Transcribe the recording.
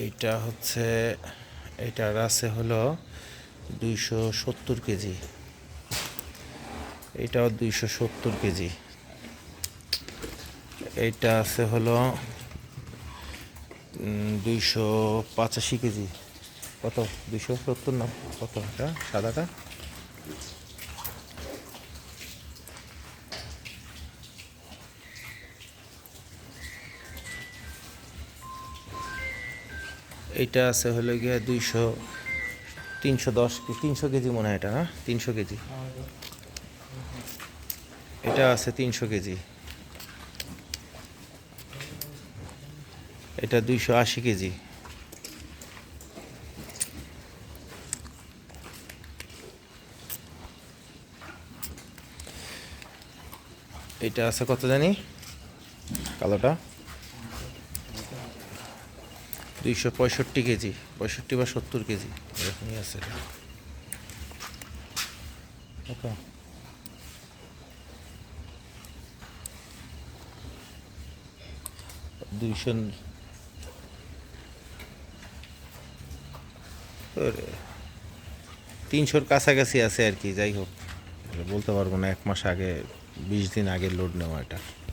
এইটা হচ্ছে, এটার আছে হলো 270 কেজি। এটাও 270 কেজি। এইটা আছে হলো 285 কেজি। কত? 270 না কত? এটা সাদাটা এইটা আছে হলো গিয়ে 310 300 কেজি মনে হয়। এটা না 300 কেজি। এটা আছে 300 কেজি। এটা 280 কেজি। এটা আছে কত জানি, কালোটা 265 কেজি, 65 বা 70 কেজি এরকমই আছে এটা। কত? 200, 300-র কাছাকাছি আছে আর কি। যাই হোক, বলতে পারবো না, 1 মাস আগে, 20 দিন আগের লোড নেওয়া এটা।